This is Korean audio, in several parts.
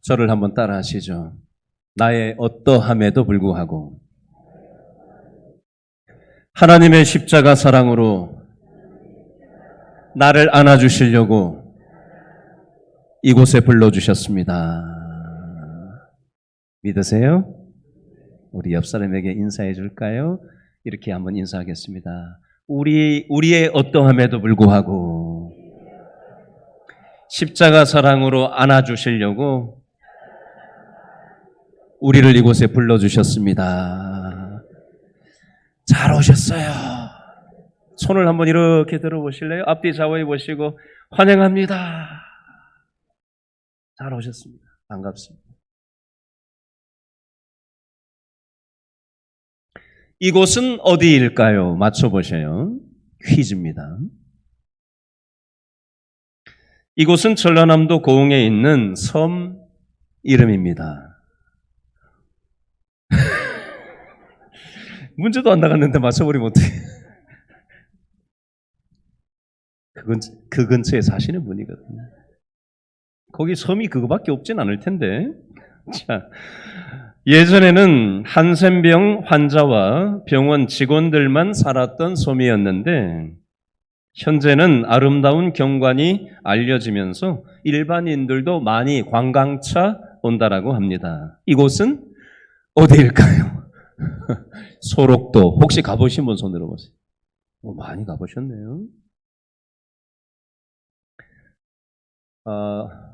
저를 한번 따라 하시죠. 나의 어떠함에도 불구하고 하나님의 십자가 사랑으로 나를 안아주시려고 이곳에 불러주셨습니다. 믿으세요? 우리 옆 사람에게 인사해 줄까요? 이렇게 한번 인사하겠습니다. 우리의 어떠함에도 불구하고 십자가 사랑으로 안아주시려고 우리를 이곳에 불러주셨습니다. 잘 오셨어요. 손을 한번 이렇게 들어보실래요? 앞뒤 좌우에 보시고 환영합니다. 잘 오셨습니다. 반갑습니다. 이곳은 어디일까요? 맞춰보세요. 퀴즈입니다. 이곳은 전라남도 고흥에 있는 섬 이름입니다. 문제도 안 나갔는데 맞춰버리면 어떡해. 그 근처에 사시는 분이거든요. 거기 섬이 그거밖에 없진 않을 텐데. 자, 예전에는 한센병 환자와 병원 직원들만 살았던 섬이었는데 현재는 아름다운 경관이 알려지면서 일반인들도 많이 관광차 온다라고 합니다. 이곳은 어디일까요? 소록도. 혹시 가보신 분 손 들어보세요. 많이 가보셨네요.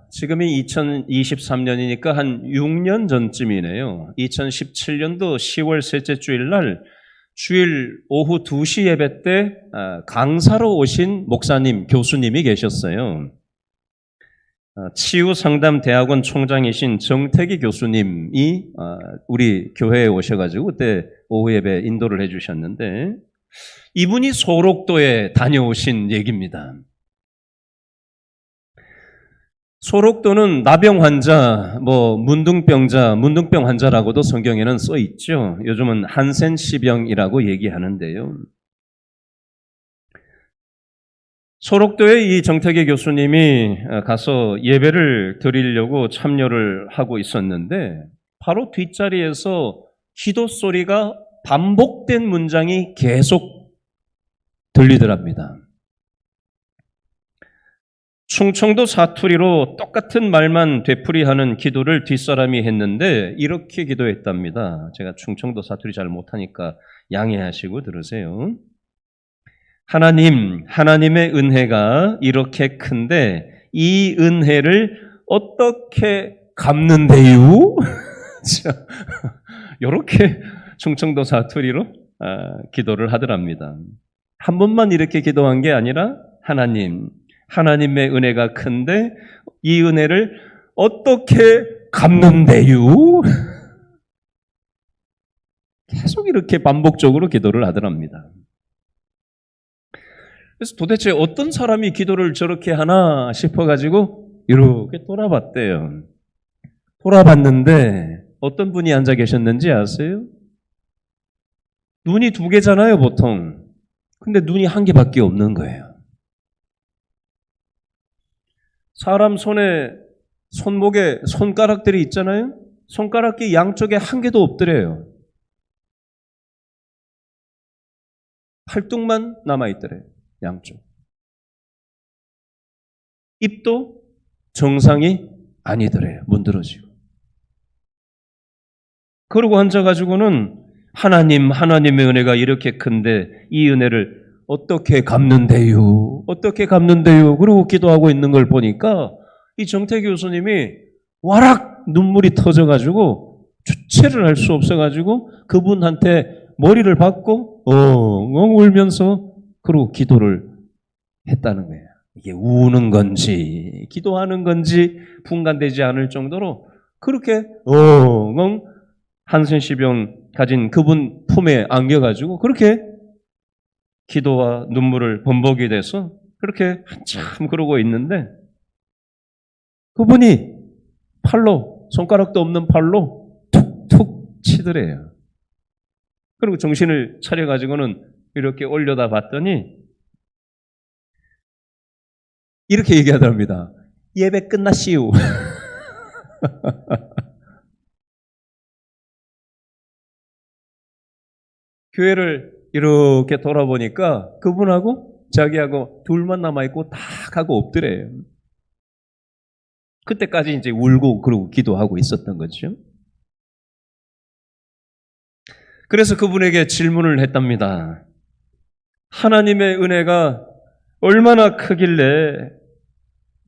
지금이 2023년이니까 한 6년 전쯤이네요. 2017년도 10월 셋째 주일 날 주일 오후 2시 예배 때 강사로 오신 목사님, 교수님이 계셨어요. 치유상담대학원 총장이신 정태기 교수님이 우리 교회에 오셔가지고 그때 오후 예배 인도를 해주셨는데 이분이 소록도에 다녀오신 얘기입니다. 소록도는 나병 환자, 문둥병 환자라고도 성경에는 써 있죠. 요즘은 한센시병이라고 얘기하는데요. 소록도에 이 정태기 교수님이 가서 예배를 드리려고 참여를 하고 있었는데 바로 뒷자리에서 기도 소리가 반복된 문장이 계속 들리더랍니다. 충청도 사투리로 똑같은 말만 되풀이하는 기도를 뒷사람이 했는데 이렇게 기도했답니다. 제가 충청도 사투리 잘 못하니까 양해하시고 들으세요. 하나님, 하나님의 은혜가 이렇게 큰데 이 은혜를 어떻게 갚는데요? 이렇게 충청도 사투리로 기도를 하더랍니다. 한 번만 이렇게 기도한 게 아니라 하나님, 하나님의 은혜가 큰데 이 은혜를 어떻게 갚는데요? 계속 이렇게 반복적으로 기도를 하더랍니다. 그래서 도대체 어떤 사람이 기도를 저렇게 하나 싶어가지고 이렇게 돌아봤대요. 돌아봤는데 어떤 분이 앉아 계셨는지 아세요? 눈이 2개잖아요, 보통. 근데 눈이 1개밖에 없는 거예요. 사람 손에, 손목에 손가락들이 있잖아요? 손가락이 양쪽에 1개도 없더래요. 팔뚝만 남아있더래요. 양쪽. 입도 정상이 아니더래요. 문드러지고. 그러고 앉아가지고는 하나님, 하나님의 은혜가 이렇게 큰데 이 은혜를 어떻게 갚는데요? 어떻게 갚는데요? 그러고 기도하고 있는 걸 보니까 이 정태기 교수님이 와락 눈물이 터져가지고 주체를 할 수 없어가지고 그분한테 머리를 받고 엉엉 울면서 그러고 기도를 했다는 거예요. 이게 우는 건지 기도하는 건지 분간되지 않을 정도로 그렇게 엉엉 한센시병 가진 그분 품에 안겨가지고 그렇게 기도와 눈물을 범벅이 돼서 그렇게 한참 그러고 있는데 그분이 팔로, 손가락도 없는 팔로 툭툭 치더래요. 그리고 정신을 차려가지고는 이렇게 올려다 봤더니 이렇게 얘기하더랍니다. 예배 끝났시오. 교회를 이렇게 돌아보니까 그분하고 자기하고 둘만 남아있고 다 가고 엎드려요. 그때까지 이제 울고 그러고 기도하고 있었던 거죠. 그래서 그분에게 질문을 했답니다. 하나님의 은혜가 얼마나 크길래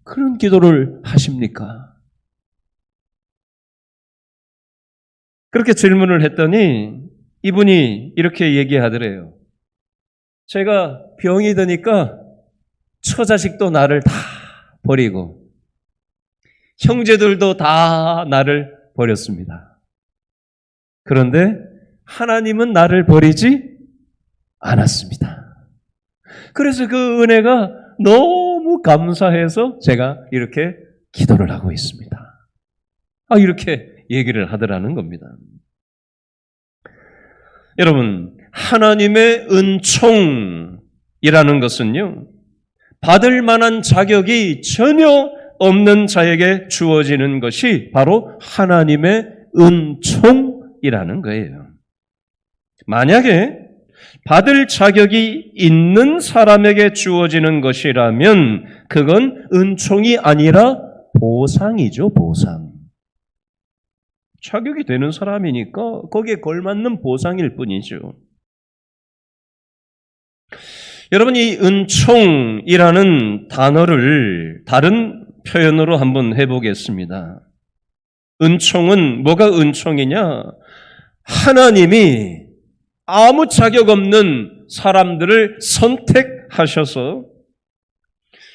그런 기도를 하십니까? 그렇게 질문을 했더니 이분이 이렇게 얘기하더래요. 제가 병이 드니까 처자식도 나를 다 버리고 형제들도 다 나를 버렸습니다. 그런데 하나님은 나를 버리지 않았습니다. 그래서 그 은혜가 너무 감사해서 제가 이렇게 기도를 하고 있습니다. 이렇게 얘기를 하더라는 겁니다. 여러분, 하나님의 은총이라는 것은요, 받을 만한 자격이 전혀 없는 자에게 주어지는 것이 바로 하나님의 은총이라는 거예요. 만약에 받을 자격이 있는 사람에게 주어지는 것이라면 그건 은총이 아니라 보상이죠, 보상. 자격이 되는 사람이니까 거기에 걸맞는 보상일 뿐이죠. 여러분, 이 은총이라는 단어를 다른 표현으로 한번 해보겠습니다. 은총은 뭐가 은총이냐? 하나님이 아무 자격 없는 사람들을 선택하셔서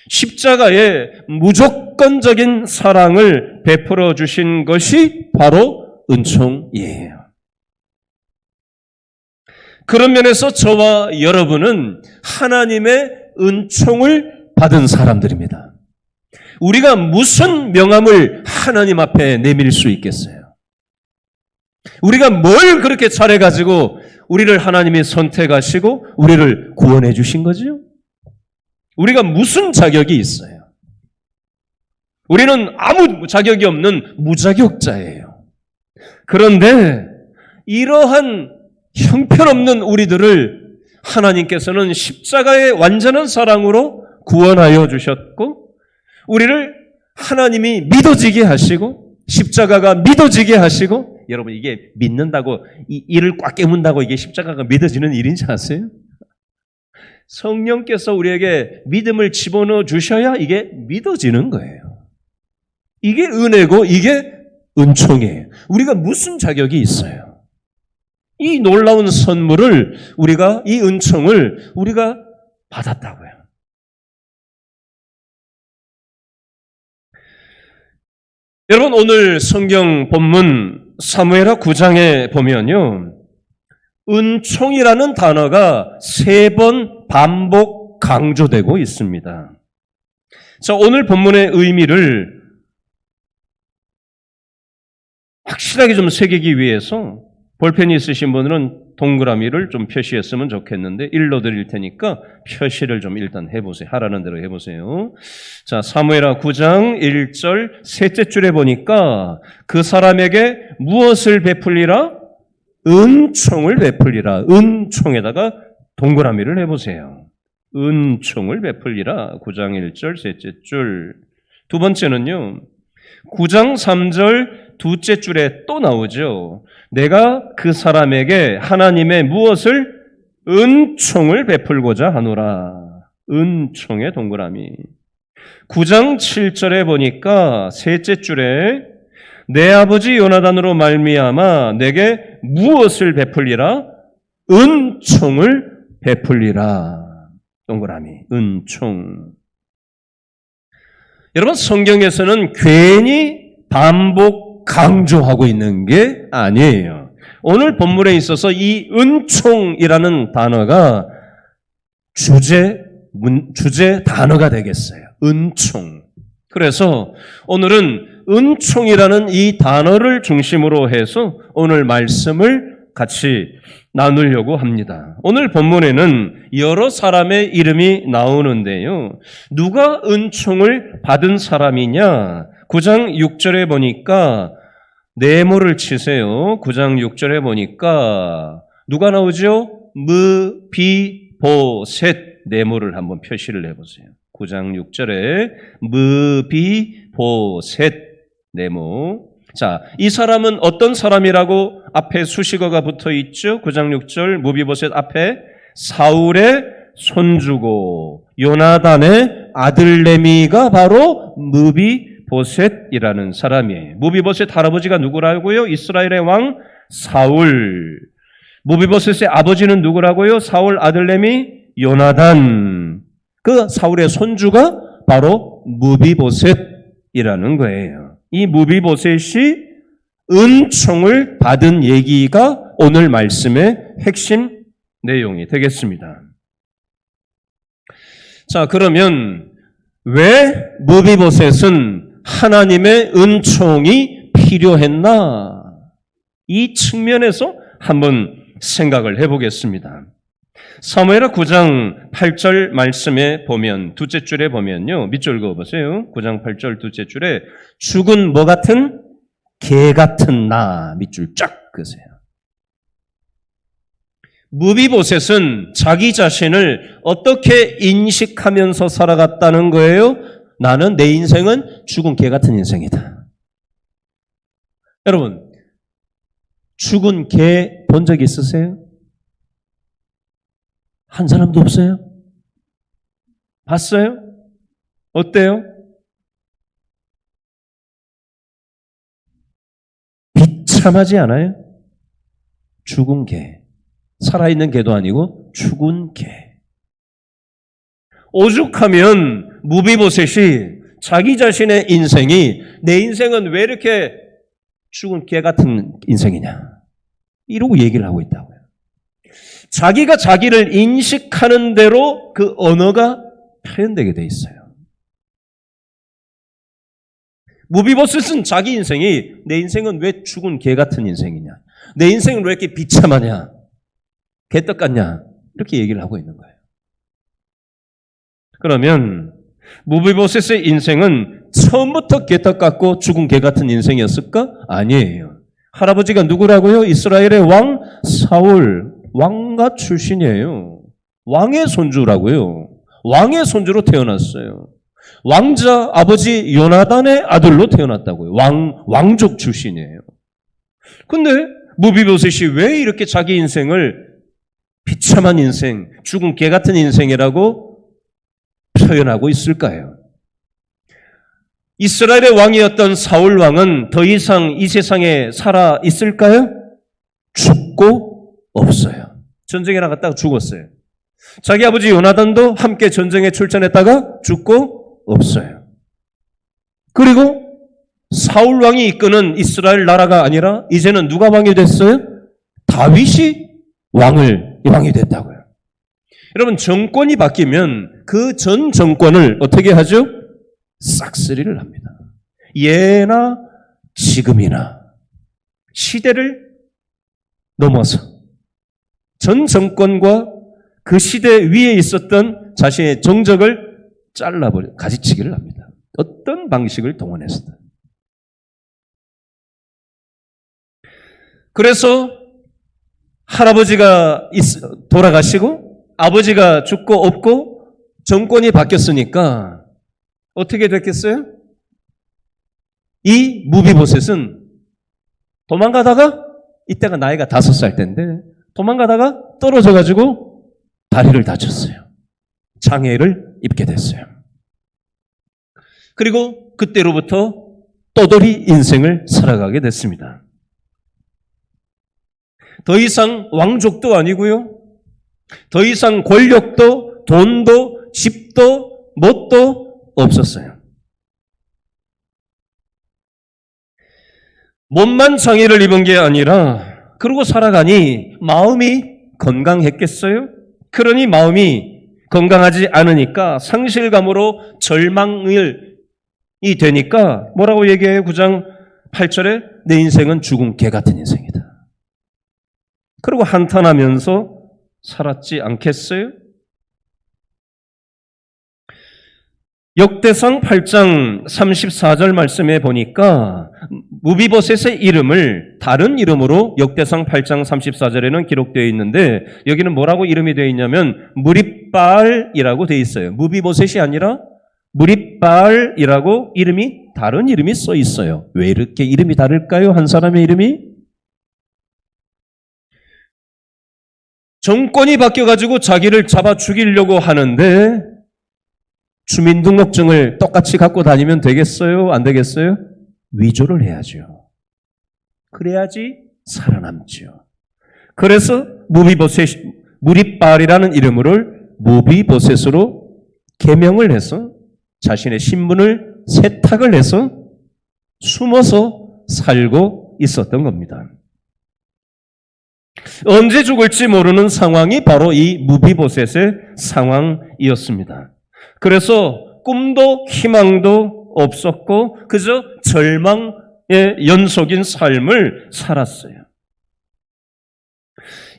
십자가에 무조건적인 사랑을 베풀어 주신 것이 바로 은총이에요. 그런 면에서 저와 여러분은 하나님의 은총을 받은 사람들입니다. 우리가 무슨 명함을 하나님 앞에 내밀 수 있겠어요? 우리가 뭘 그렇게 잘해가지고 우리를 하나님이 선택하시고 우리를 구원해 주신 거죠? 우리가 무슨 자격이 있어요? 우리는 아무 자격이 없는 무자격자예요. 그런데 이러한 형편없는 우리들을 하나님께서는 십자가의 완전한 사랑으로 구원하여 주셨고 우리를 하나님이 믿어지게 하시고 십자가가 믿어지게 하시고 여러분 이게 믿는다고 이를 꽉 깨문다고 이게 십자가가 믿어지는 일인지 아세요? 성령께서 우리에게 믿음을 집어넣어 주셔야 이게 믿어지는 거예요. 이게 은혜고 이게 은총이에요. 우리가 무슨 자격이 있어요? 이 놀라운 선물을 우리가 이 은총을 우리가 받았다고요. 여러분 오늘 성경 본문 사무엘하 9장에 보면요. 은총이라는 단어가 3번 반복 강조되고 있습니다. 자, 오늘 본문의 의미를 확실하게 좀 새기기 위해서 볼펜이 있으신 분들은 동그라미를 좀 표시했으면 좋겠는데 일러 드릴 테니까 표시를 좀 일단 해보세요. 하라는 대로 해보세요. 자, 사무엘하 9장 1절 셋째 줄에 보니까 그 사람에게 무엇을 베풀리라? 은총을 베풀리라. 은총에다가 동그라미를 해보세요. 은총을 베풀리라. 9장 1절 셋째 줄. 두 번째는요. 9장 3절 두째 줄에 또 나오죠. 내가 그 사람에게 하나님의 무엇을 은총을 베풀고자 하노라. 은총의 동그라미. 9장 7절에 보니까 셋째 줄에 내 아버지 요나단으로 말미암아 내게 무엇을 베풀리라? 은총을 베풀리라. 동그라미. 은총. 여러분 성경에서는 괜히 반복 강조하고 있는 게 아니에요. 오늘 본문에 있어서 이 은총이라는 단어가 주제 단어가 되겠어요. 은총. 그래서 오늘은 은총이라는 이 단어를 중심으로 해서 오늘 말씀을 같이 나누려고 합니다. 오늘 본문에는 여러 사람의 이름이 나오는데요. 누가 은총을 받은 사람이냐? 9장 6절에 보니까 네모를 치세요. 9장 6절에 보니까 누가 나오죠? 무비보셋. 네모를 한번 표시를 해보세요. 9장 6절에 무비보셋 네모. 자, 이 사람은 어떤 사람이라고 앞에 수식어가 붙어 있죠? 9장 6절 무비보셋 앞에 사울의 손주고 요나단의 아들 레미가 바로 무비보셋이라는 사람이에요. 무비보셋 할아버지가 누구라고요? 이스라엘의 왕 사울. 무비보셋의 아버지는 누구라고요? 사울 아들 레미 요나단. 그 사울의 손주가 바로 무비보셋이라는 거예요. 이 무비보셋이 은총을 받은 얘기가 오늘 말씀의 핵심 내용이 되겠습니다. 자, 그러면 왜 무비보셋은 하나님의 은총이 필요했나? 이 측면에서 한번 생각을 해보겠습니다. 사무엘하 9장 8절 말씀에 보면 둘째 줄에 보면요. 밑줄 그어보세요. 9장 8절 둘째 줄에 죽은 뭐 같은? 개 같은 나. 밑줄 쫙 그으세요. 무비보셋은 자기 자신을 어떻게 인식하면서 살아갔다는 거예요? 나는 내 인생은 죽은 개 같은 인생이다. 여러분, 죽은 개 본 적 있으세요? 한 사람도 없어요? 봤어요? 어때요? 비참하지 않아요? 죽은 개. 살아있는 개도 아니고 죽은 개. 오죽하면 무비보셋이 자기 자신의 인생이 내 인생은 왜 이렇게 죽은 개 같은 인생이냐 이러고 얘기를 하고 있다고요. 자기가 자기를 인식하는 대로 그 언어가 표현되게 돼 있어요. 무비보셋은 자기 인생이 내 인생은 왜 죽은 개 같은 인생이냐, 내 인생은 왜 이렇게 비참하냐, 개떡 같냐 이렇게 얘기를 하고 있는 거예요. 그러면 무비보셋의 인생은 처음부터 개떡 같고 죽은 개 같은 인생이었을까? 아니에요. 할아버지가 누구라고요? 이스라엘의 왕 사울. 왕가 출신이에요. 왕의 손주라고요. 왕의 손주로 태어났어요. 왕자 아버지 요나단의 아들로 태어났다고요. 왕족 출신이에요. 근데 무비보셋이 왜 이렇게 자기 인생을 비참한 인생, 죽은 개 같은 인생이라고 표현하고 있을까요? 이스라엘의 왕이었던 사울 왕은 더 이상 이 세상에 살아 있을까요? 죽고 없어요. 전쟁에 나갔다가 죽었어요. 자기 아버지 요나단도 함께 전쟁에 출전했다가 죽고 없어요. 그리고 사울 왕이 이끄는 이스라엘 나라가 아니라 이제는 누가 왕이 됐어요? 다윗이 왕이 됐다고요. 여러분, 정권이 바뀌면 그 전 정권을 어떻게 하죠? 싹쓸이를 합니다. 예나 지금이나 시대를 넘어서 전 정권과 그 시대 위에 있었던 자신의 정적을 잘라버려 가지치기를 합니다. 어떤 방식을 동원해서든. 그래서 할아버지가 돌아가시고 아버지가 죽고 없고 정권이 바뀌었으니까 어떻게 됐겠어요? 이 무비보셋은 도망가다가 이때가 나이가 5살 때인데 도망가다가 떨어져가지고 다리를 다쳤어요. 장애를 입게 됐어요. 그리고 그때로부터 떠돌이 인생을 살아가게 됐습니다. 더 이상 왕족도 아니고요. 더 이상 권력도 돈도 집도 뭣도 없었어요. 몸만 장애를 입은 게 아니라 그러고 살아가니 마음이 건강했겠어요? 그러니 마음이 건강하지 않으니까 상실감으로 절망이 되니까 뭐라고 얘기해요? 9장 8절에 내 인생은 죽은 개 같은 인생이다. 그리고 한탄하면서 살았지 않겠어요? 역대상 8장 34절 말씀에 보니까 무비보셋의 이름을 다른 이름으로 역대상 8장 34절에는 기록되어 있는데 여기는 뭐라고 이름이 되어 있냐면 무립발이라고 되어 있어요. 무비보셋이 아니라 무립발이라고 다른 이름이 써 있어요. 왜 이렇게 이름이 다를까요? 한 사람의 이름이? 정권이 바뀌어가지고 자기를 잡아 죽이려고 하는데 주민등록증을 똑같이 갖고 다니면 되겠어요? 안 되겠어요? 위조를 해야죠. 그래야지 살아남죠. 그래서 무립발이라는 이름을 무비보셋으로 개명을 해서 자신의 신분을 세탁을 해서 숨어서 살고 있었던 겁니다. 언제 죽을지 모르는 상황이 바로 이 무비보셋의 상황이었습니다. 그래서 꿈도 희망도 없었고 그저 절망의 연속인 삶을 살았어요.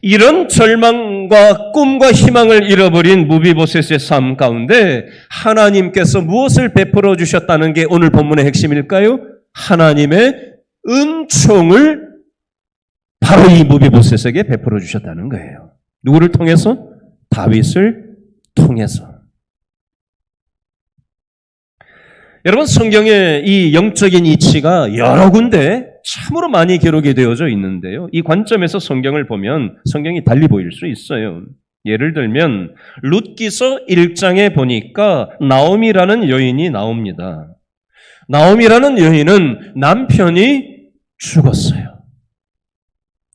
이런 절망과 꿈과 희망을 잃어버린 무비보셋의 삶 가운데 하나님께서 무엇을 베풀어 주셨다는 게 오늘 본문의 핵심일까요? 하나님의 은총을 바로 이 무비보셋에게 베풀어 주셨다는 거예요. 누구를 통해서? 다윗을 통해서. 여러분, 성경에 이 영적인 이치가 여러 군데 참으로 많이 기록이 되어져 있는데요. 이 관점에서 성경을 보면 성경이 달리 보일 수 있어요. 예를 들면 룻기서 1장에 보니까 나오미라는 여인이 나옵니다. 나오미라는 여인은 남편이 죽었어요.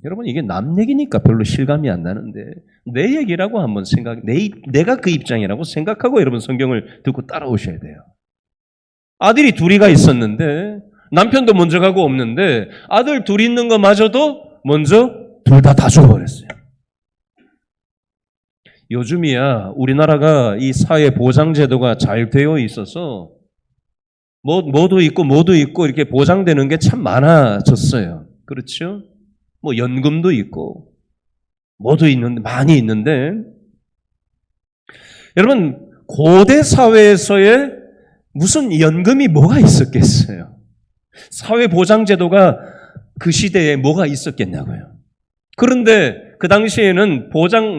여러분, 이게 남 얘기니까 별로 실감이 안 나는데 내 얘기라고 한번 내가 그 입장이라고 생각하고 여러분 성경을 듣고 따라오셔야 돼요. 아들이 둘이가 있었는데 남편도 먼저 가고 없는데 아들 둘 있는 것마저도 먼저 둘 다 죽어버렸어요. 요즘이야 우리나라가 이 사회 보장 제도가 잘 되어 있어서 뭐도 있고 이렇게 보장되는 게 참 많아졌어요. 그렇죠? 뭐 연금도 있고 뭐도 있는데 많이 있는데 여러분 고대 사회에서의 무슨 연금이 뭐가 있었겠어요? 사회보장제도가 그 시대에 뭐가 있었겠냐고요. 그런데 그 당시에는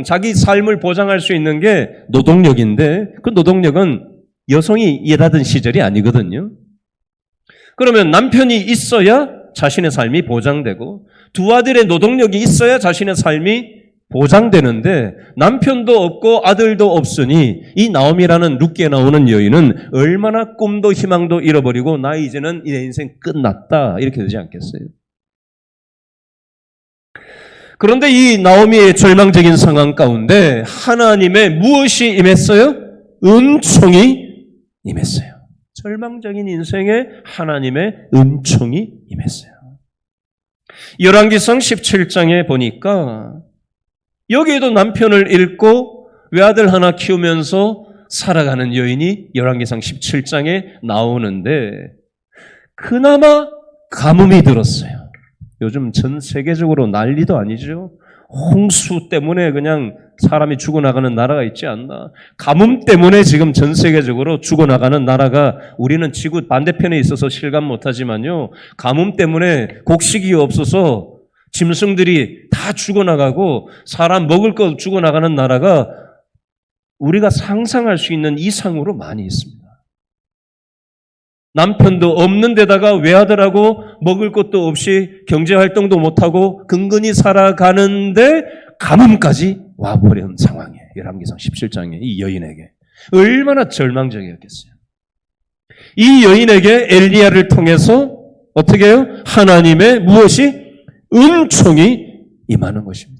자기 삶을 보장할 수 있는 게 노동력인데 그 노동력은 여성이 일하던 시절이 아니거든요. 그러면 남편이 있어야 자신의 삶이 보장되고 두 아들의 노동력이 있어야 자신의 삶이 보장되는데 남편도 없고 아들도 없으니 이 나오미라는 룻기에 나오는 여인은 얼마나 꿈도 희망도 잃어버리고 나 이제는 내 인생 끝났다 이렇게 되지 않겠어요? 그런데 이 나오미의 절망적인 상황 가운데 하나님의 무엇이 임했어요? 은총이 임했어요. 절망적인 인생에 하나님의 은총이 임했어요. 열왕기상 17장에 보니까 여기에도 남편을 잃고 외아들 하나 키우면서 살아가는 여인이 열왕기상 17장에 나오는데 그나마 가뭄이 들었어요. 요즘 전 세계적으로 난리도 아니죠. 홍수 때문에 그냥 사람이 죽어나가는 나라가 있지 않나. 가뭄 때문에 지금 전 세계적으로 죽어나가는 나라가 우리는 지구 반대편에 있어서 실감 못하지만요. 가뭄 때문에 곡식이 없어서 짐승들이 다 죽어나가고 사람 먹을 거 죽어나가는 나라가 우리가 상상할 수 있는 이상으로 많이 있습니다. 남편도 없는 데다가 외아들하고 먹을 것도 없이 경제활동도 못하고 근근히 살아가는데 가뭄까지 와버린 상황이에요. 열왕기상 17장에 이 여인에게. 얼마나 절망적이었겠어요. 이 여인에게 엘리야를 통해서 어떻게 해요? 하나님의 무엇이? 은총이 임하는 것입니다.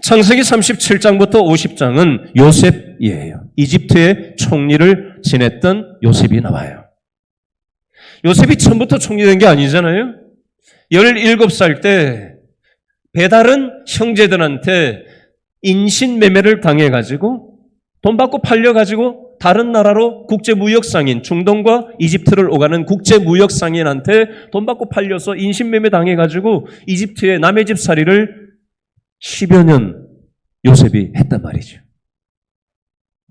창세기 37장부터 50장은 요셉이에요. 이집트의 총리를 지냈던 요셉이 나와요. 요셉이 처음부터 총리 된 게 아니잖아요. 17살 때 배달은 형제들한테 인신매매를 당해가지고 돈 받고 팔려가지고 다른 나라로 국제무역상인, 중동과 이집트를 오가는 국제무역상인한테 돈 받고 팔려서 인신매매 당해가지고 이집트의 남의 집 살이를 10여 년 요셉이 했단 말이죠.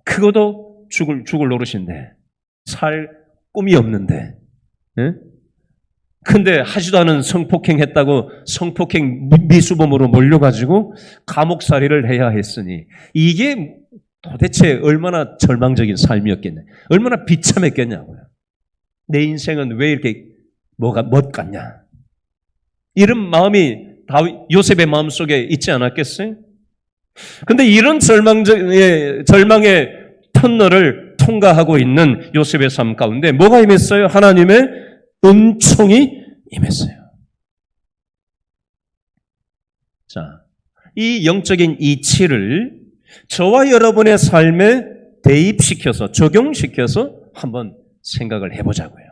그것도 죽을 노릇인데, 살 꿈이 없는데, 예? 근데 하지도 않은 성폭행 했다고 성폭행 미수범으로 몰려가지고 감옥살이를 해야 했으니 이게 도대체 얼마나 절망적인 삶이었겠냐, 얼마나 비참했겠냐고요. 내 인생은 왜 이렇게 못 갔냐, 이런 마음이 요셉의 마음속에 있지 않았겠어요? 근데 이런 절망의 터널을 통과하고 있는 요셉의 삶 가운데 뭐가 임했어요? 하나님의 은총이 임했어요. 자, 이 영적인 이치를 저와 여러분의 삶에 대입시켜서, 적용시켜서 한번 생각을 해보자고요.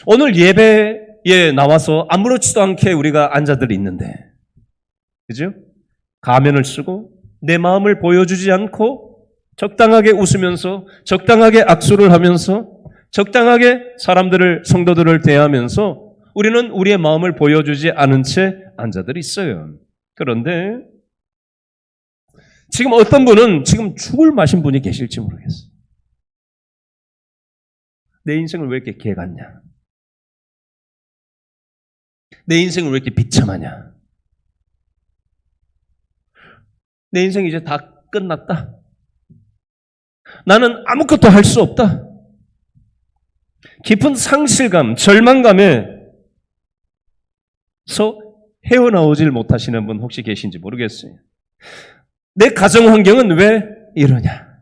오늘 예배에 나와서 아무렇지도 않게 우리가 앉아들 있는데, 그죠? 가면을 쓰고 내 마음을 보여주지 않고 적당하게 웃으면서, 적당하게 악수를 하면서, 적당하게 성도들을 대하면서 우리는 우리의 마음을 보여주지 않은 채 앉아들 있어요. 그런데 지금 어떤 분은 지금 죽을 마신 분이 계실지 모르겠어요. 내 인생을 왜 이렇게 개같냐? 내 인생을 왜 이렇게 비참하냐? 내 인생 이제 다 끝났다. 나는 아무것도 할 수 없다. 깊은 상실감, 절망감에서 헤어나오질 못하시는 분 혹시 계신지 모르겠어요. 내 가정 환경은 왜 이러냐?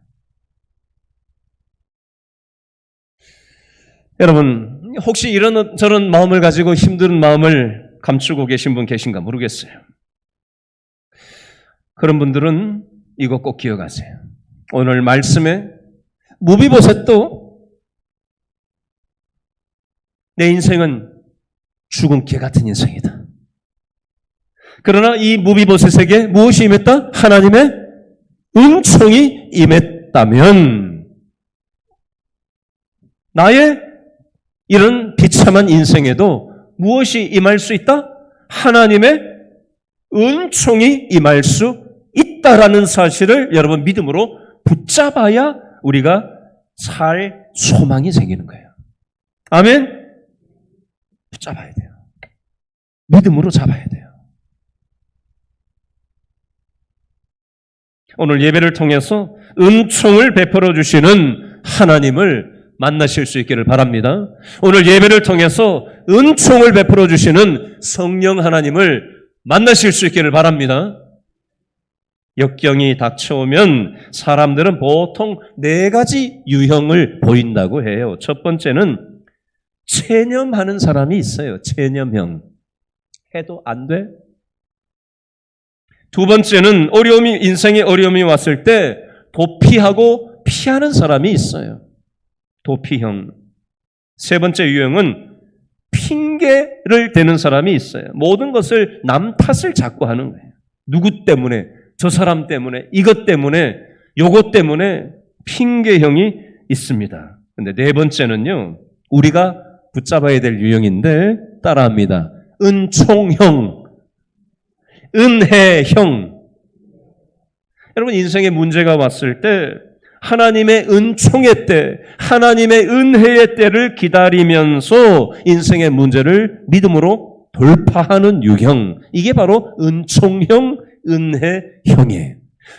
여러분, 혹시 이런 저런 마음을 가지고 힘든 마음을 감추고 계신 분 계신가 모르겠어요. 그런 분들은 이거 꼭 기억하세요. 오늘 말씀에 무비보셋도 내 인생은 죽은 개 같은 인생이다. 그러나 이 무비보셋에게 무엇이 임했다? 하나님의 은총이 임했다면 나의 이런 비참한 인생에도 무엇이 임할 수 있다? 하나님의 은총이 임할 수 있다라는 사실을 여러분 믿음으로 붙잡아야 우리가 살 소망이 생기는 거예요. 아멘? 붙잡아야 돼요. 믿음으로 잡아야 돼요. 오늘 예배를 통해서 은총을 베풀어 주시는 하나님을 만나실 수 있기를 바랍니다. 오늘 예배를 통해서 은총을 베풀어 주시는 성령 하나님을 만나실 수 있기를 바랍니다. 역경이 닥쳐오면 사람들은 보통 4가지 유형을 보인다고 해요. 첫 번째는 체념하는 사람이 있어요. 체념형. 해도 안 돼? 두 번째는 인생의 어려움이 왔을 때 도피하고 피하는 사람이 있어요. 도피형. 세 번째 유형은 핑계를 대는 사람이 있어요. 모든 것을 남 탓을 자꾸 하는 거예요. 누구 때문에, 저 사람 때문에, 이것 때문에, 요것 때문에 핑계형이 있습니다. 근데 네 번째는요, 우리가 붙잡아야 될 유형인데 따라합니다. 은총형, 은혜형. 여러분, 인생에 문제가 왔을 때 하나님의 은총의 때, 하나님의 은혜의 때를 기다리면서 인생의 문제를 믿음으로 돌파하는 유형, 이게 바로 은총형, 은혜형이에요.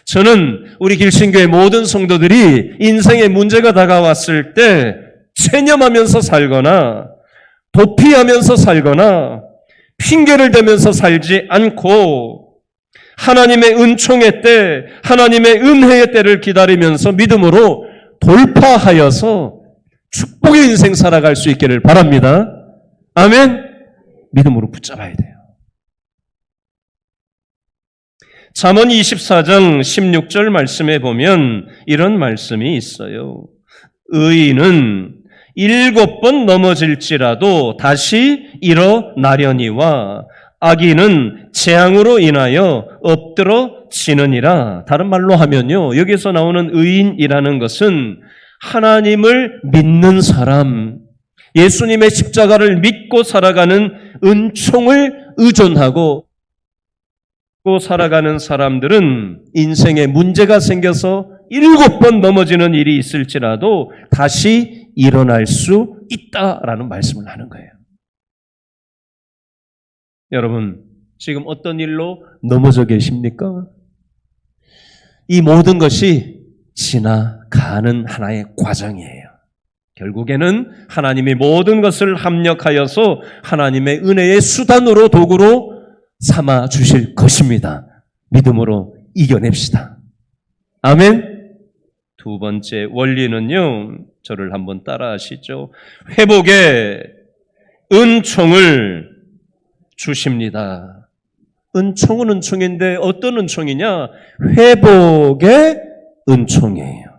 저는 우리 길신교회 모든 성도들이 인생의 문제가 다가왔을 때 체념하면서 살거나 도피하면서 살거나 핑계를 대면서 살지 않고 하나님의 은총의 때, 하나님의 은혜의 때를 기다리면서 믿음으로 돌파하여서 축복의 인생 살아갈 수 있기를 바랍니다. 아멘? 믿음으로 붙잡아야 돼요. 잠언 24장 16절 말씀에 보면 이런 말씀이 있어요. 의인은 7번 넘어질지라도 다시 일어나려니와 악인은 재앙으로 인하여 엎드러지느니라. 다른 말로 하면요, 여기서 나오는 의인이라는 것은 하나님을 믿는 사람, 예수님의 십자가를 믿고 살아가는 은총을 의존하고 살아가는 사람들은 인생에 문제가 생겨서 7번 넘어지는 일이 있을지라도 다시 일어날 수 있다라는 말씀을 하는 거예요. 여러분, 지금 어떤 일로 넘어져 계십니까? 이 모든 것이 지나가는 하나의 과정이에요. 결국에는 하나님이 모든 것을 합력하여서 하나님의 은혜의 수단으로 도구로 삼아 주실 것입니다. 믿음으로 이겨냅시다. 아멘. 두 번째 원리는요, 저를 한번 따라 하시죠. 회복의 은총을 주십니다. 은총은 은총인데 어떤 은총이냐? 회복의 은총이에요.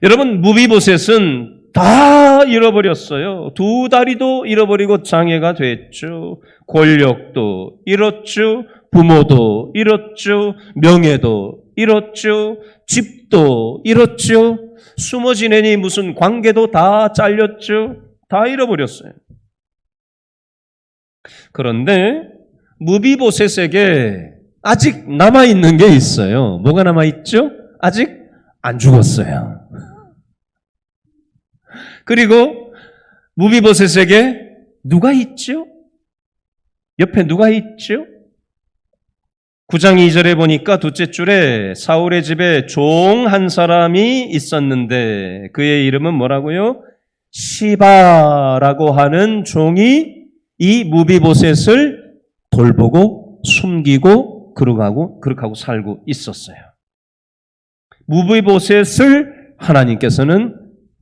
여러분, 무비보셋은 다 잃어버렸어요. 2다리도 잃어버리고 장애가 됐죠. 권력도 잃었죠. 부모도 잃었죠. 명예도 잃었죠. 집도 잃었죠. 숨어 지내니 무슨 관계도 다 잘렸죠. 다 잃어버렸어요. 그런데 무비보셋에게 아직 남아있는 게 있어요. 뭐가 남아있죠? 아직 안 죽었어요. 그리고 무비보셋에게 누가 있죠? 옆에 누가 있죠? 9장 2절에 보니까 둘째 줄에 사울의 집에 종 한 사람이 있었는데 그의 이름은 뭐라고요? 시바라고 하는 종이 이 무비보셋을 돌보고 숨기고 그렇게 하고 살고 있었어요. 무비보셋을 하나님께서는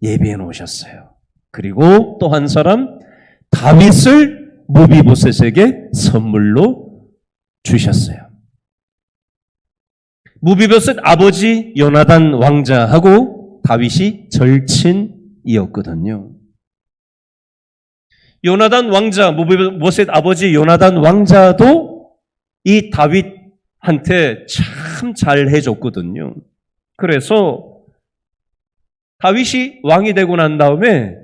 예비해 놓으셨어요. 그리고 또 한 사람 다윗을 무비보셋에게 선물로 주셨어요. 무비보셋 아버지 요나단 왕자하고 다윗이 절친이었거든요. 요나단 왕자, 무비보셋 아버지 요나단 왕자도 이 다윗한테 참 잘해줬거든요. 그래서 다윗이 왕이 되고 난 다음에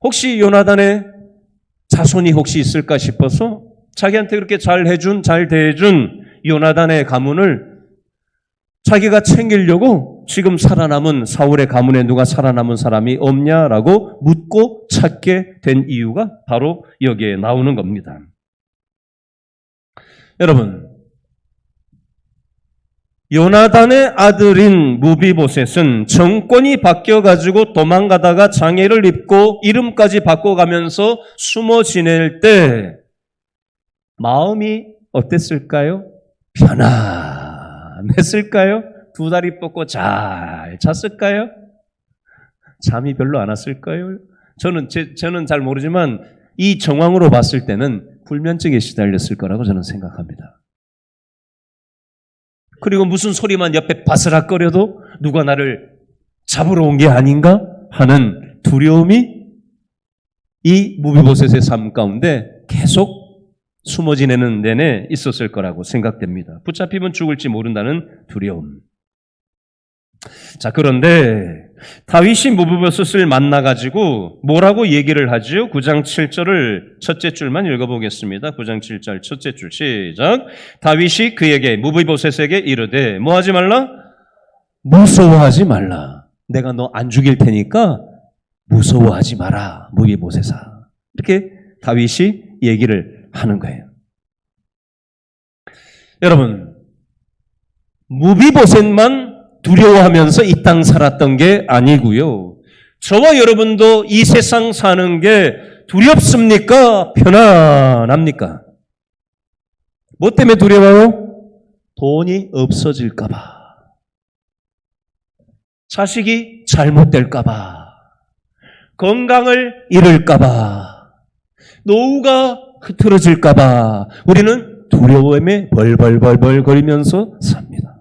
혹시 요나단의 자손이 혹시 있을까 싶어서 자기한테 그렇게 잘 대해준 요나단의 가문을 자기가 챙기려고 지금 살아남은 사울의 가문에 누가 살아남은 사람이 없냐라고 묻고 찾게 된 이유가 바로 여기에 나오는 겁니다. 여러분, 요나단의 아들인 무비보셋은 정권이 바뀌어가지고 도망가다가 장애를 입고 이름까지 바꿔가면서 숨어 지낼 때 마음이 어땠을까요? 편안했을까요? 2다리 뻗고 잘 잤을까요? 잠이 별로 안 왔을까요? 저는 잘 모르지만 이 정황으로 봤을 때는 불면증에 시달렸을 거라고 저는 생각합니다. 그리고 무슨 소리만 옆에 바스락거려도 누가 나를 잡으러 온 게 아닌가 하는 두려움이 이 무비보셋의 삶 가운데 계속 숨어 지내는 내내 있었을 거라고 생각됩니다. 붙잡히면 죽을지 모른다는 두려움. 자, 그런데 다윗이 무비보셋을 만나가지고 뭐라고 얘기를 하죠? 9장 7절을 첫째 줄만 읽어보겠습니다. 9장 7절 첫째 줄 시작. 다윗이 그에게 무비보셋에게 이르되 뭐하지 말라? 무서워하지 말라. 내가 너 안 죽일 테니까 무서워하지 마라. 무비보셋아. 이렇게 다윗이 얘기를 하는 거예요. 여러분, 무비보셋만 두려워하면서 이 땅 살았던 게 아니고요. 저와 여러분도 이 세상 사는 게 두렵습니까? 편안합니까? 뭐 때문에 두려워요? 돈이 없어질까 봐. 자식이 잘못될까 봐. 건강을 잃을까 봐. 노후가 흐트러질까 봐. 우리는 두려움에 벌벌벌벌 거리면서 삽니다.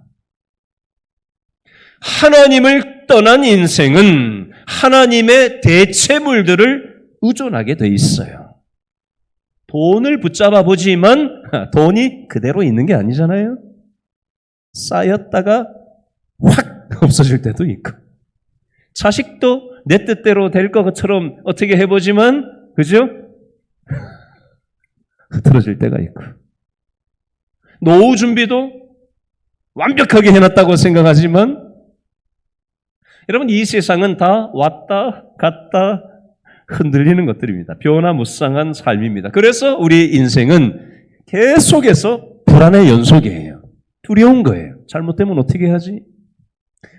하나님을 떠난 인생은 하나님의 대체물들을 의존하게 돼 있어요. 돈을 붙잡아 보지만 돈이 그대로 있는 게 아니잖아요. 쌓였다가 확 없어질 때도 있고, 자식도 내 뜻대로 될 것처럼 어떻게 해보지만, 그죠? 흐트러질 때가 있고, 노후 준비도 완벽하게 해놨다고 생각하지만 여러분 이 세상은 다 왔다 갔다 흔들리는 것들입니다. 변화무쌍한 삶입니다. 그래서 우리 인생은 계속해서 불안의 연속이에요. 두려운 거예요. 잘못되면 어떻게 하지?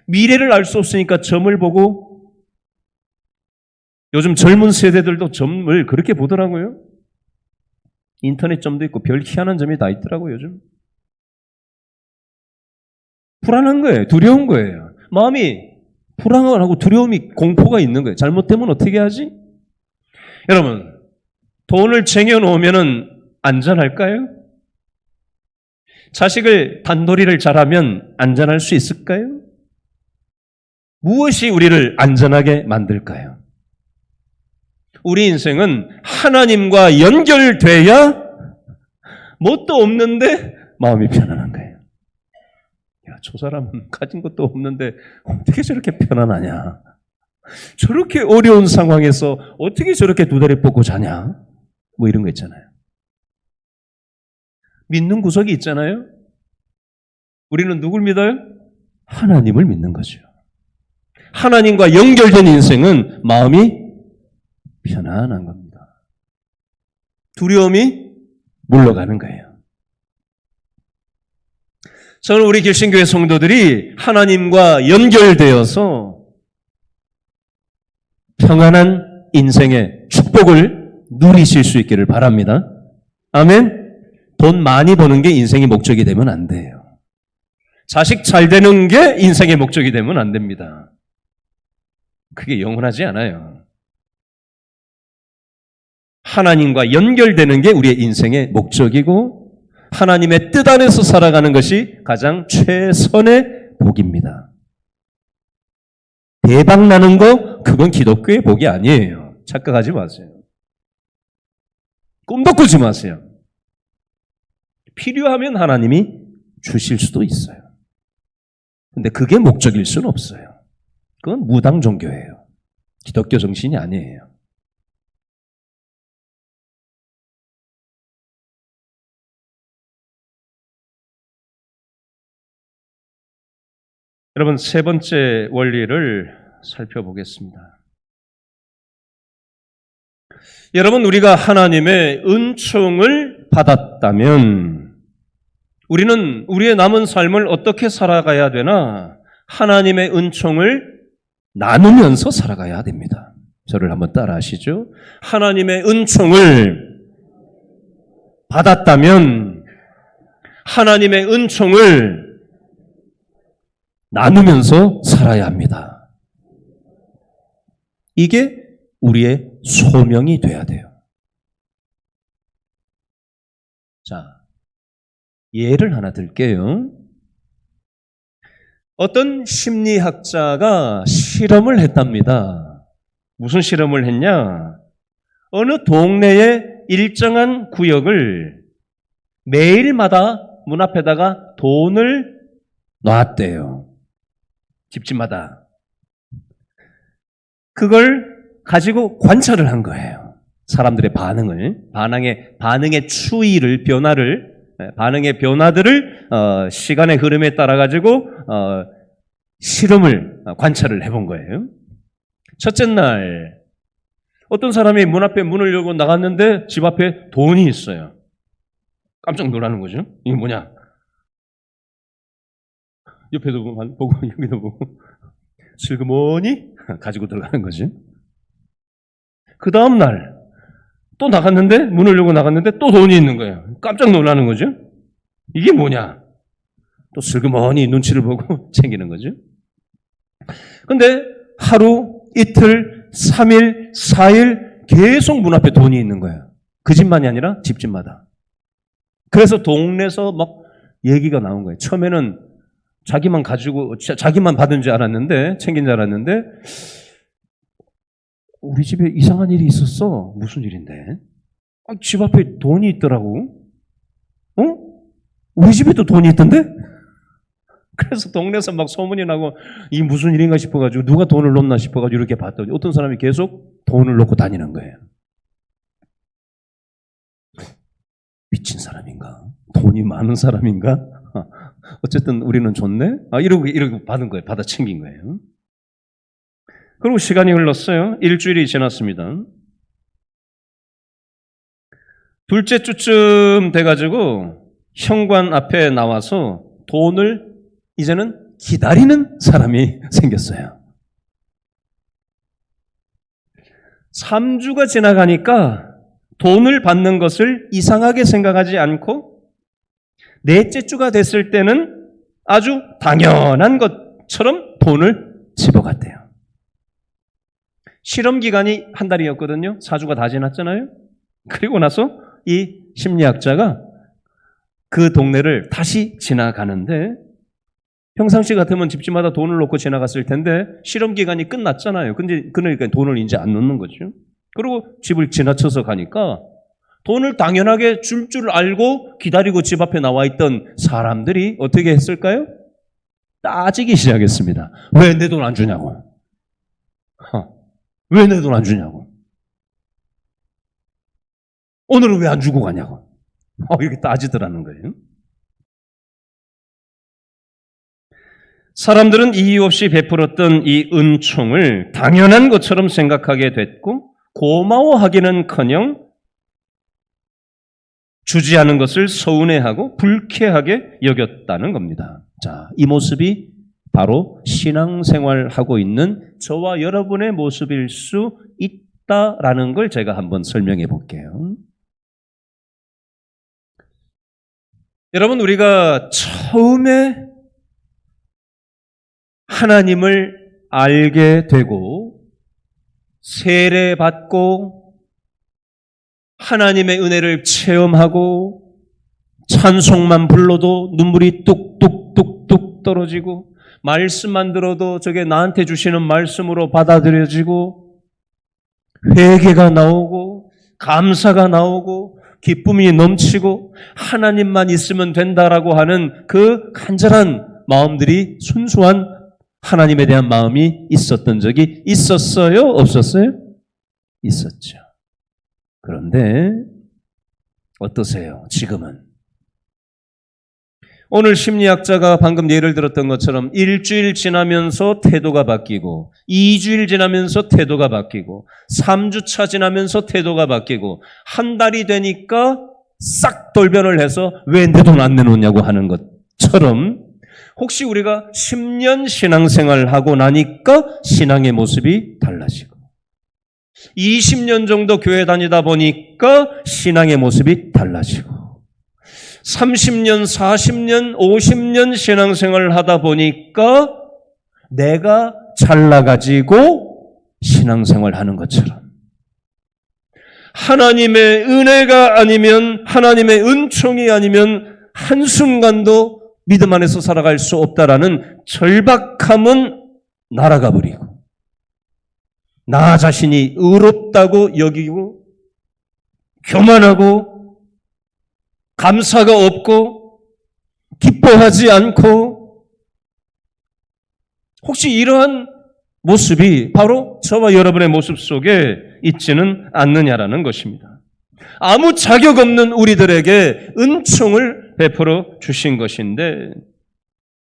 미래를 알 수 없으니까 점을 보고 요즘 젊은 세대들도 점을 그렇게 보더라고요. 인터넷 점도 있고 별 희한한 점이 다 있더라고요, 요즘. 불안한 거예요. 두려운 거예요. 마음이 불안하고 두려움이 공포가 있는 거예요. 잘못되면 어떻게 하지? 여러분, 돈을 쟁여놓으면 안전할까요? 자식을 단돌이를 잘하면 안전할 수 있을까요? 무엇이 우리를 안전하게 만들까요? 우리 인생은 하나님과 연결돼야 뭣도 없는데 마음이 편안한 거예요. 야, 저 사람은 가진 것도 없는데 어떻게 저렇게 편안하냐? 저렇게 어려운 상황에서 어떻게 저렇게 두 다리 뻗고 자냐? 뭐 이런 거 있잖아요. 믿는 구석이 있잖아요. 우리는 누굴 믿어요? 하나님을 믿는 거죠. 하나님과 연결된 인생은 마음이 편안한 겁니다. 두려움이 물러가는 거예요. 저는 우리 길신교회 성도들이 하나님과 연결되어서 평안한 인생의 축복을 누리실 수 있기를 바랍니다. 아멘. 돈 많이 버는 게 인생의 목적이 되면 안 돼요. 자식 잘 되는 게 인생의 목적이 되면 안 됩니다. 그게 영원하지 않아요. 하나님과 연결되는 게 우리의 인생의 목적이고 하나님의 뜻 안에서 살아가는 것이 가장 최선의 복입니다. 대박 나는 거 그건 기독교의 복이 아니에요. 착각하지 마세요. 꿈도 꾸지 마세요. 필요하면 하나님이 주실 수도 있어요. 근데 그게 목적일 수는 없어요. 그건 무당 종교예요. 기독교 정신이 아니에요. 여러분, 세 번째 원리를 살펴보겠습니다. 여러분, 우리가 하나님의 은총을 받았다면 우리는 우리의 남은 삶을 어떻게 살아가야 되나? 하나님의 은총을 나누면서 살아가야 됩니다. 저를 한번 따라 하시죠. 하나님의 은총을 받았다면 하나님의 은총을 나누면서 살아야 합니다. 이게 우리의 소명이 돼야 돼요. 자, 예를 하나 들게요. 어떤 심리학자가 실험을 했답니다. 무슨 실험을 했냐? 어느 동네의 일정한 구역을 매일마다 문 앞에다가 돈을 놨대요. 집집마다. 그걸 가지고 관찰을 한 거예요. 사람들의 반응의 추이를, 반응의 변화들을 시간의 흐름에 따라 가지고 실험을 관찰을 해본 거예요. 첫째 날 어떤 사람이 문 앞에 문을 열고 나갔는데 집 앞에 돈이 있어요. 깜짝 놀라는 거죠. 이게 뭐냐? 옆에도 보고 여기도 보고 슬그머니 가지고 들어가는 거죠. 그 다음 날 또 나갔는데 문을 열고 나갔는데 또 돈이 있는 거예요. 깜짝 놀라는 거죠. 이게 뭐냐? 또 슬그머니 눈치를 보고 챙기는 거죠. 근데 하루, 이틀, 3일, 4일 계속 문 앞에 돈이 있는 거예요. 그 집만이 아니라 집집마다. 그래서 동네에서 막 얘기가 나온 거예요. 처음에는 자기만 받은 줄 알았는데, 챙긴 줄 알았는데, 우리 집에 이상한 일이 있었어. 무슨 일인데? 집 앞에 돈이 있더라고. 우리 집에도 돈이 있던데? 그래서 동네에서 막 소문이 나고, 이게 무슨 일인가 싶어가지고, 누가 돈을 놓나 싶어가지고 이렇게 봤더니 어떤 사람이 계속 돈을 놓고 다니는 거예요. 미친 사람인가? 돈이 많은 사람인가? 어쨌든 우리는 좋네? 이러고 받은 거예요. 받아 챙긴 거예요. 그리고 시간이 흘렀어요. 일주일이 지났습니다. 둘째 주쯤 돼가지고 현관 앞에 나와서 돈을 이제는 기다리는 사람이 생겼어요. 3주가 지나가니까 돈을 받는 것을 이상하게 생각하지 않고 넷째 주가 됐을 때는 아주 당연한 것처럼 돈을 집어갔대요. 실험 기간이 한 달이었거든요. 4주가 다 지났잖아요. 그리고 나서 이 심리학자가 그 동네를 다시 지나가는데 평상시 같으면 집집마다 돈을 놓고 지나갔을 텐데 실험 기간이 끝났잖아요. 근데 그러니까 돈을 이제 안 넣는 거죠. 그리고 집을 지나쳐서 가니까 돈을 당연하게 줄 줄 알고 기다리고 집 앞에 나와 있던 사람들이 어떻게 했을까요? 따지기 시작했습니다. 왜 내 돈 안 주냐고. 왜 내 돈 안 주냐고. 오늘은 왜 안 주고 가냐고. 이렇게 따지더라는 거예요. 사람들은 이유 없이 베풀었던 이 은총을 당연한 것처럼 생각하게 됐고 고마워하기는커녕 주지 않은 것을 서운해하고 불쾌하게 여겼다는 겁니다. 자, 이 모습이 바로 신앙생활하고 있는 저와 여러분의 모습일 수 있다라는 걸 제가 한번 설명해 볼게요. 여러분, 우리가 처음에 하나님을 알게 되고 세례받고 하나님의 은혜를 체험하고 찬송만 불러도 눈물이 뚝뚝뚝뚝 떨어지고 말씀만 들어도 저게 나한테 주시는 말씀으로 받아들여지고 회개가 나오고 감사가 나오고 기쁨이 넘치고 하나님만 있으면 된다라고 하는 그 간절한 마음들이 순수한 하나님에 대한 마음이 있었던 적이 있었어요? 없었어요? 있었죠. 그런데 어떠세요? 지금은? 오늘 심리학자가 방금 예를 들었던 것처럼 일주일 지나면서 태도가 바뀌고 2주일 지나면서 태도가 바뀌고 3주차 지나면서 태도가 바뀌고 한 달이 되니까 싹 돌변을 해서 왜 내 돈 안 내놓냐고 하는 것처럼 혹시 우리가 10년 신앙생활을 하고 나니까 신앙의 모습이 달라지고 20년 정도 교회 다니다 보니까 신앙의 모습이 달라지고 30년, 40년, 50년 신앙생활을 하다 보니까 내가 잘나가지고 신앙생활을 하는 것처럼 하나님의 은혜가 아니면 하나님의 은총이 아니면 한순간도 믿음 안에서 살아갈 수 없다라는 절박함은 날아가 버리고 나 자신이 의롭다고 여기고 교만하고 감사가 없고 기뻐하지 않고 혹시 이러한 모습이 바로 저와 여러분의 모습 속에 있지는 않느냐라는 것입니다. 아무 자격 없는 우리들에게 은총을 베풀어 주신 것인데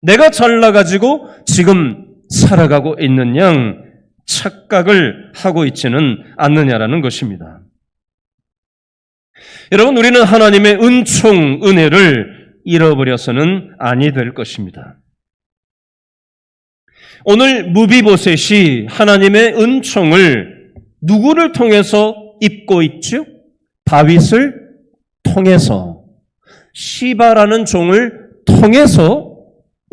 내가 잘나가지고 지금 살아가고 있는 양 착각을 하고 있지는 않느냐라는 것입니다. 여러분, 우리는 하나님의 은총, 은혜를 잃어버려서는 아니 될 것입니다. 오늘 무비보셋이 하나님의 은총을 누구를 통해서 입고 있죠? 다윗을 통해서 시바라는 종을 통해서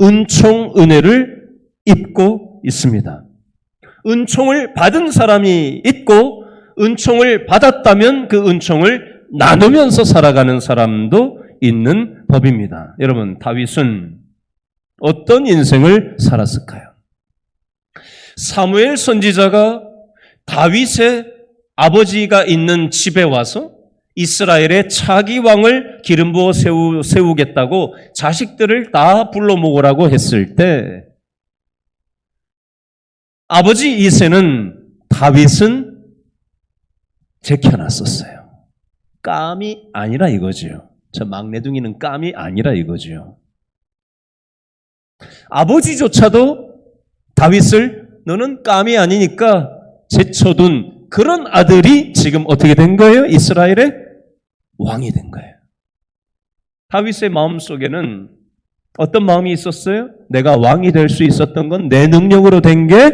은총, 은혜를 입고 있습니다. 은총을 받은 사람이 있고 은총을 받았다면 그 은총을 나누면서 살아가는 사람도 있는 법입니다. 여러분, 다윗은 어떤 인생을 살았을까요? 사무엘 선지자가 다윗의 아버지가 있는 집에 와서 이스라엘의 차기 왕을 기름 부어 세우겠다고 자식들을 다 불러 모으라고 했을 때 아버지 이새는 다윗은 제켜놨었어요. 깜이 아니라 이거지요. 저 막내둥이는 깜이 아니라 이거지요. 아버지조차도 다윗을 너는 깜이 아니니까 제쳐둔 그런 아들이 지금 어떻게 된 거예요? 이스라엘의 왕이 된 거예요. 다윗의 마음속에는 어떤 마음이 있었어요? 내가 왕이 될 수 있었던 건 내 능력으로 된 게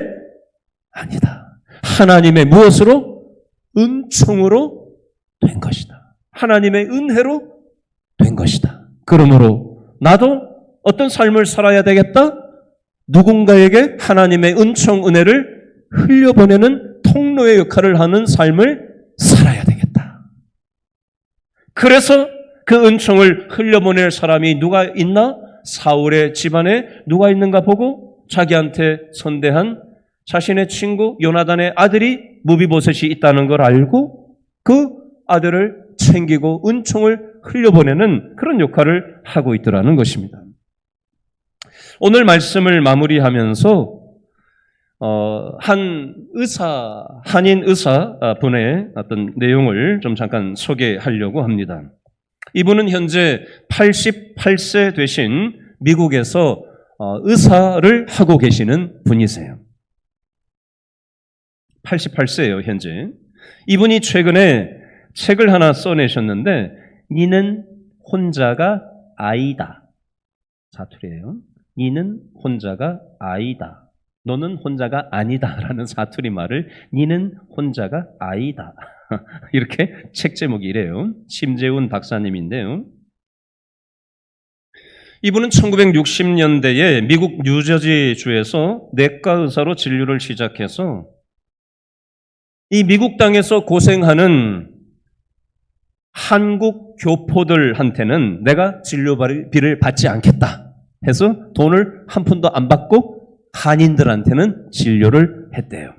아니다. 하나님의 무엇으로? 은총으로 된 것이다. 하나님의 은혜로 된 것이다. 그러므로 나도 어떤 삶을 살아야 되겠다? 누군가에게 하나님의 은총, 은혜를 흘려보내는 통로의 역할을 하는 삶을 살아야 되겠다. 그래서 그 은총을 흘려보낼 사람이 누가 있나? 사울의 집안에 누가 있는가 보고 자기한테 선대한 자신의 친구 요나단의 아들이 무비보셋이 있다는 걸 알고 그 아들을 챙기고 은총을 흘려보내는 그런 역할을 하고 있더라는 것입니다. 오늘 말씀을 마무리하면서 한인 의사 분의 어떤 내용을 좀 잠깐 소개하려고 합니다. 이분은 현재 88세 되신 미국에서 의사를 하고 계시는 분이세요. 88세예요, 현재. 이분이 최근에 책을 하나 써내셨는데 니는 혼자가 아니다. 사투리예요. 니는 혼자가 아니다. 너는 혼자가 아니다. 라는 사투리 말을 니는 혼자가 아니다. 이렇게 책 제목이 이래요. 심재훈 박사님인데요. 이분은 1960년대에 미국 뉴저지주에서 내과 의사로 진료를 시작해서 이 미국 땅에서 고생하는 한국 교포들한테는 내가 진료비를 받지 않겠다 해서 돈을 한 푼도 안 받고 한인들한테는 진료를 했대요.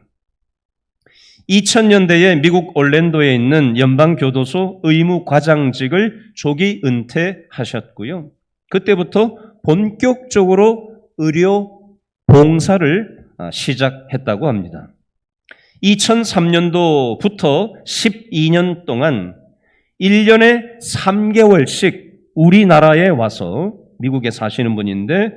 2000년대에 미국 올랜도에 있는 연방교도소 의무과장직을 조기 은퇴하셨고요. 그때부터 본격적으로 의료 봉사를 시작했다고 합니다. 2003년도부터 12년 동안 1년에 3개월씩 우리나라에 와서 미국에 사시는 분인데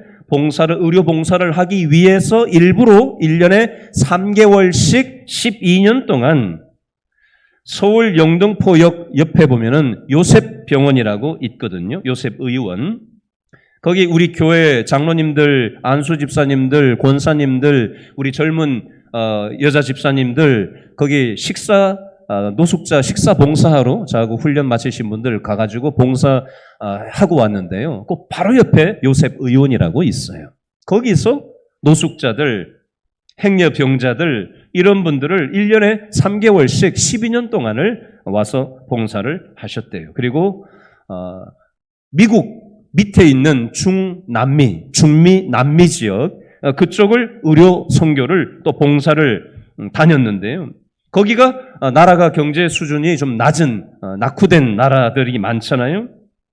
의료 봉사를 하기 위해서 일부러 1년에 3개월씩 12년 동안 서울 영등포역 옆에 보면은 요셉 병원이라고 있거든요. 요셉 의원. 거기 우리 교회 장로님들, 안수 집사님들, 권사님들, 우리 젊은 여자 집사님들 거기 노숙자 식사 봉사하러 저하고 훈련 마치신 분들 가가지고 봉사하고 왔는데요. 그 바로 옆에 요셉 의원이라고 있어요. 거기서 노숙자들, 행여병자들 이런 분들을 1년에 3개월씩 12년 동안을 와서 봉사를 하셨대요. 그리고 미국 밑에 있는 중미 남미 지역 그쪽을 의료 선교를 또 봉사를 다녔는데요. 거기가 나라가 경제 수준이 좀 낮은 낙후된 나라들이 많잖아요.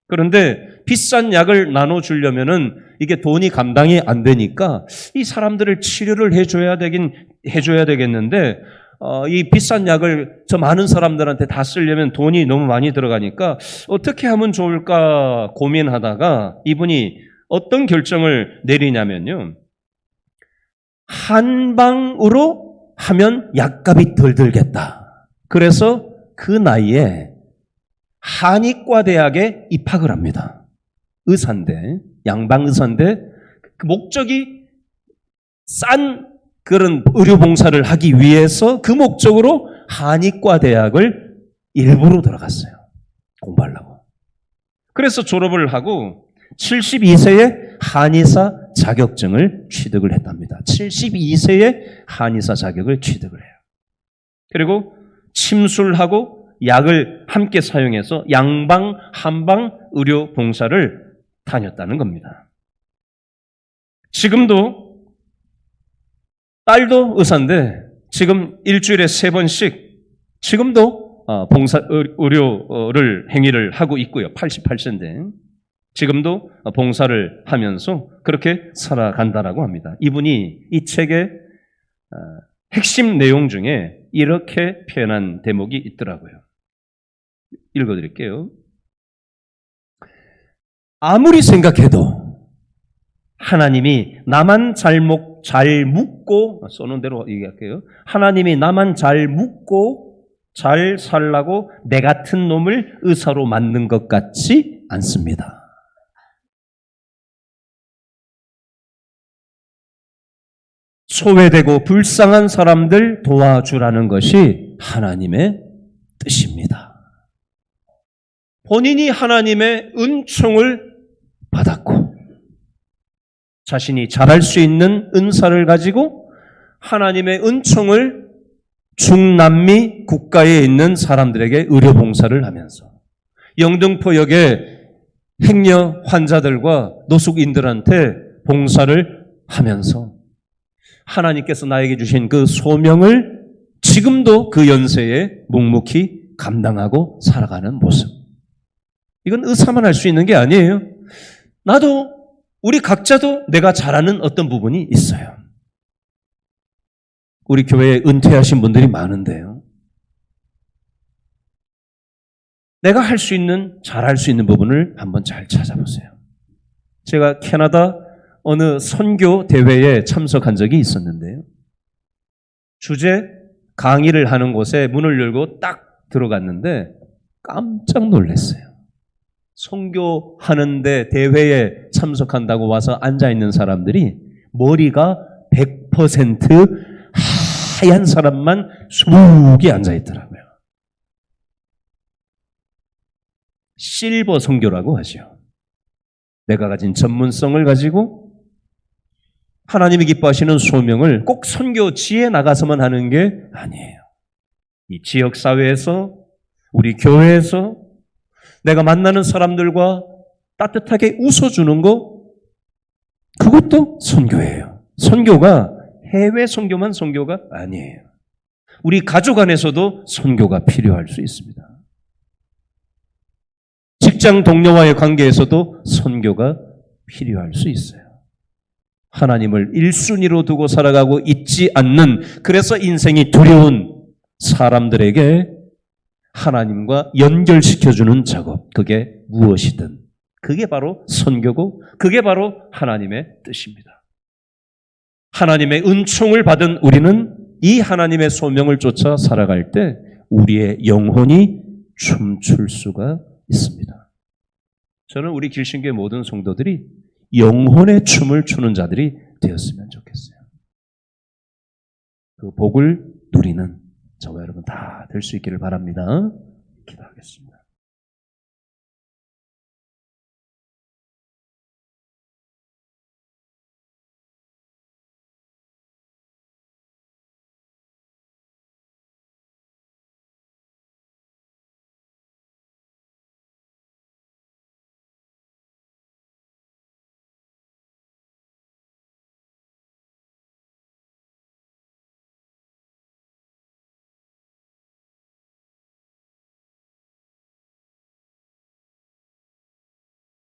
그런데 비싼 약을 나눠주려면은 이게 돈이 감당이 안 되니까 이 사람들을 치료를 해줘야 되겠는데 이 비싼 약을 저 많은 사람들한테 다 쓰려면 돈이 너무 많이 들어가니까 어떻게 하면 좋을까 고민하다가 이분이 어떤 결정을 내리냐면요. 한방으로 하면 약값이 덜 들겠다. 그래서 그 나이에 한의과대학에 입학을 합니다. 의사인데, 양방의사인데 그 목적이 싼 그런 의료봉사를 하기 위해서 그 목적으로 한의과대학을 일부러 들어갔어요. 공부하려고. 그래서 졸업을 하고 72세에 한의사 자격증을 취득을 했답니다. 72세에 한의사 자격을 취득을 해요. 그리고 침술하고 약을 함께 사용해서 양방, 한방 의료 봉사를 다녔다는 겁니다. 지금도 딸도 의사인데 지금 일주일에 3번씩 지금도 의료를 행위를 하고 있고요. 88세인데 지금도 봉사를 하면서 그렇게 살아간다라고 합니다. 이분이 이 책의 핵심 내용 중에 이렇게 표현한 대목이 있더라고요. 읽어드릴게요. 아무리 생각해도 하나님이 나만 잘 묻고, 써놓은 대로 얘기할게요. 하나님이 나만 잘 묻고 잘 살라고 내 같은 놈을 의사로 만든 것 같지 않습니다. 소외되고 불쌍한 사람들 도와주라는 것이 하나님의 뜻입니다. 본인이 하나님의 은총을 받았고 자신이 잘할 수 있는 은사를 가지고 하나님의 은총을 중남미 국가에 있는 사람들에게 의료봉사를 하면서 영등포역의 행여 환자들과 노숙인들한테 봉사를 하면서 하나님께서 나에게 주신 그 소명을 지금도 그 연세에 묵묵히 감당하고 살아가는 모습. 이건 의사만 할 수 있는 게 아니에요. 나도, 우리 각자도 내가 잘하는 어떤 부분이 있어요. 우리 교회에 은퇴하신 분들이 많은데요. 내가 할 수 있는, 잘할 수 있는 부분을 한번 잘 찾아보세요. 제가 캐나다 어느 선교 대회에 참석한 적이 있었는데요. 주제 강의를 하는 곳에 문을 열고 딱 들어갔는데 깜짝 놀랐어요. 선교하는데 대회에 참석한다고 와서 앉아있는 사람들이 머리가 100% 하얀 사람만 수북이 앉아있더라고요. 실버 선교라고 하죠. 내가 가진 전문성을 가지고 하나님이 기뻐하시는 소명을 꼭 선교지에 나가서만 하는 게 아니에요. 이 지역사회에서, 우리 교회에서 내가 만나는 사람들과 따뜻하게 웃어주는 거, 그것도 선교예요. 선교가 해외 선교만 선교가 아니에요. 우리 가족 안에서도 선교가 필요할 수 있습니다. 직장 동료와의 관계에서도 선교가 필요할 수 있어요. 하나님을 1순위로 두고 살아가고 있지 않는, 그래서 인생이 두려운 사람들에게 하나님과 연결시켜주는 작업, 그게 무엇이든 그게 바로 선교고 그게 바로 하나님의 뜻입니다. 하나님의 은총을 받은 우리는 이 하나님의 소명을 쫓아 살아갈 때 우리의 영혼이 춤출 수가 있습니다. 저는 우리 길신교의 모든 성도들이 영혼의 춤을 추는 자들이 되었으면 좋겠어요. 그 복을 누리는 저와 여러분 다 될 수 있기를 바랍니다. 기도하겠습니다.